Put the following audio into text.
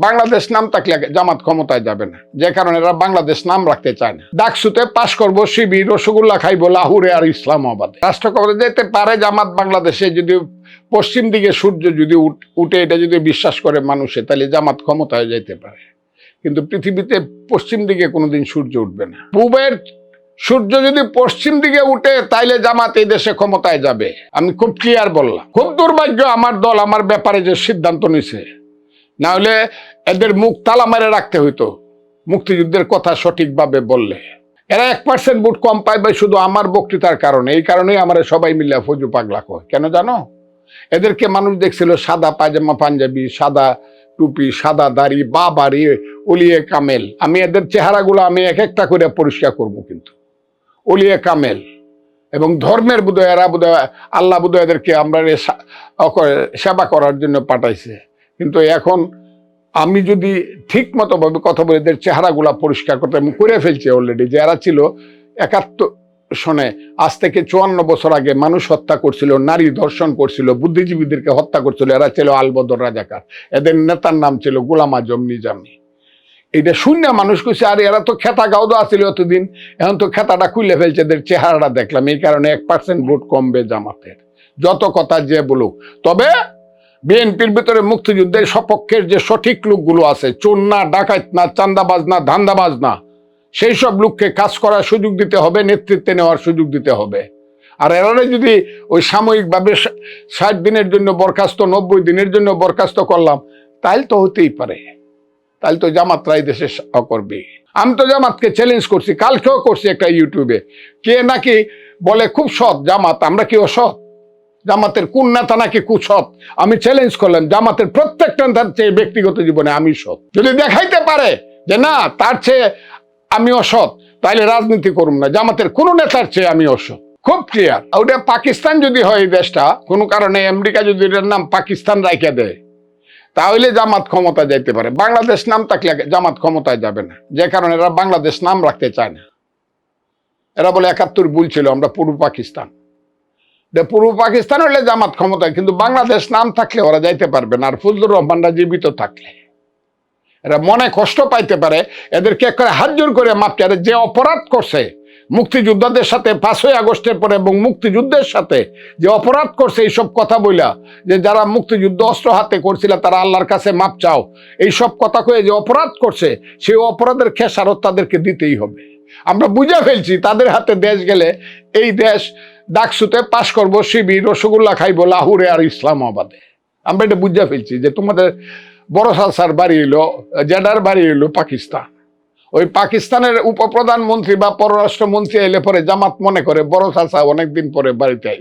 বাংলাদেশ নাম থাকলে জামাত ক্ষমতায় যাবে না, যে কারণে এরা বাংলাদেশ নাম রাখতে চায় না। ডাকসুতে পাশ করবো শিবির, রসগোল্লা খাইবো লাহুরে আর ইসলামাবাদে। রাষ্ট্র ক্ষমতায় যেতে পারে জামাত বাংলাদেশে যদি পশ্চিম দিকে সূর্য যদি উঠে, এটা যদি বিশ্বাস করে মানুষে, তাহলে জামাত ক্ষমতায় যেতে পারে। কিন্তু পৃথিবীতে পশ্চিম দিকে কোনোদিন সূর্য উঠবে না। পূবের সূর্য যদি পশ্চিম দিকে উঠে, তাইলে জামাত এই দেশে ক্ষমতায় যাবে। আমি খুব ক্লিয়ার বললাম। খুব দুর্ভাগ্য আমার দল আমার ব্যাপারে যে সিদ্ধান্ত নিছে, না হলে এদের মুখ তালা মেরে রাখতে হইতো মুক্তিযুদ্ধের কথা সঠিকভাবে বললে। এরা 1% ভোট কম পাইবে শুধু আমার বক্তৃতার কারণে। এই কারণেই আমার সবাই মিলে ফজু পাগলা কয়। কেন জানো? এদেরকে মানুষ দেখছিল সাদা পায়জামা পাঞ্জাবি, সাদা টুপি, সাদা দাড়ি, বাড়ি, ওলিয়ে কামেল। আমি এদের চেহারাগুলো আমি এক একটা করে পরিষ্কার করবো, কিন্তু ওলিয়ে কামেল এবং ধর্মের বোধহয় এরা বোধহয় আল্লাহ বোধহয় এদেরকে আমরা সেবা করার জন্য পাঠাইছে। কিন্তু এখন আমি যদি ঠিক মতো ভাবে কথা বলে এদের চেহারাগুলা পরিষ্কার করতে, আমি করে ফেলছি অলরেডি। যে এরা ছিল 71 সনে, আজ থেকে 54 বছর আগে মানুষ হত্যা করছিল, নারী ধর্ষণ করছিল, বুদ্ধিজীবীদেরকে হত্যা করছিল। এরা ছিল আলবদর রাজাকার। এদের নেতার নাম ছিল গোলাম আজম নিজামী। এটা শূন্য মানুষ কইছে, আর এরা তো খেতা গাউদা আছিল এতদিন, এখন তো খেতাটা খুলে ফেলছে। এদের চেহারাটা দেখলাম, এই কারণে 1% ভোট কমবে জামাতের, যত কথা যে বলুক। তবে বিএনপির ভিতরে মুক্তিযুদ্ধের সপক্ষের যে সঠিক লোকগুলো আছে, চোর না, ডাকাত না, চান্দাবাজ না, ধান্দাবাজ না, সেই সব লোককে কাজ করার সুযোগ দিতে হবে, নেতৃত্বে নেওয়ার সুযোগ দিতে হবে। আর এরা যদি ওই সাময়িকভাবে 60 দিনের জন্য বরখাস্ত, 90 দিনের জন্য বরখাস্ত করলাম, তাইলে তো হতেই পারে। তাহলে তো জামাতরা এই দেশে করবে। আমি তো জামাতকে চ্যালেঞ্জ করছি, কালকেও করছি একটা ইউটিউবে। কে নাকি বলে খুব সৎ জামাত, আমরা কি অসৎ? জামাতের কোন নেতা নাকি কুসৎ? আমি চ্যালেঞ্জ করলাম, জামাতের প্রত্যেকটা নেতার চেয়ে ব্যক্তিগত জীবনে আমি সৎ। যদি দেখাইতে পারে যে না তার চেয়ে আমি অসৎ, তাহলে রাজনীতি করুন না। জামাতের কোন নেতার চেয়ে আমি অসৎ, খুব ক্লিয়ার। ওটা পাকিস্তান যদি হয়, এই দেশটা কোনো কারণে আমেরিকা যদি এটার নাম পাকিস্তান রাইখা দেয়, তাহলে জামাত ক্ষমতা যাইতে পারে। বাংলাদেশ নাম থাকলে জামাত ক্ষমতায় যাবে না, যে কারণে এরা বাংলাদেশ নাম রাখতে চায় না। এরা বলে 71 ভুল ছিল, আমরা পূর্ব পাকিস্তান। পূর্ব পাকিস্তান হলে জামাত ক্ষমতায়, কিন্তু বাংলাদেশ নাম থাকলে ওরা যাইতে পারবে না। আর ফজলুর রহমানরা জীবিত থাকলে এরা মনে কষ্ট পাইতে পারে। এদেরকে একবারে হাত জোর করে মাপ চায়। যে অপরাধ করছে মুক্তিযোদ্ধাদের সাথে 5ই আগস্টের পরে এবং মুক্তিযুদ্ধের সাথে যে অপরাধ করছে, এইসব কথা বইলা যে যারা মুক্তিযুদ্ধ অস্ত্র হাতে করছিল তারা আল্লাহর কাছে মাপ চাও, এইসব কথা কয়ে যে অপরাধ করছে, সেই অপরাধের খেসারত তাদেরকে দিতেই হবে। আমরা বুঝে ফেলছি তাদের হাতে দেশ গেলে এই দেশ ডাকসুতে পাশ করবো শিবির, রসগোল্লা খাইবো লাহুরে আর ইসলামাবাদে। আমরা এটা বুঝে ফেলছি যে তোমাদের বড় সালসার বাড়ি এলো, জেডার বাড়ি এলো পাকিস্তান। ওই পাকিস্তানের উপপ্রধানমন্ত্রী বা পররাষ্ট্রমন্ত্রী এলে পরে জামাত মনে করে বড় চাচা অনেকদিন পরে বাড়িতে আইছে।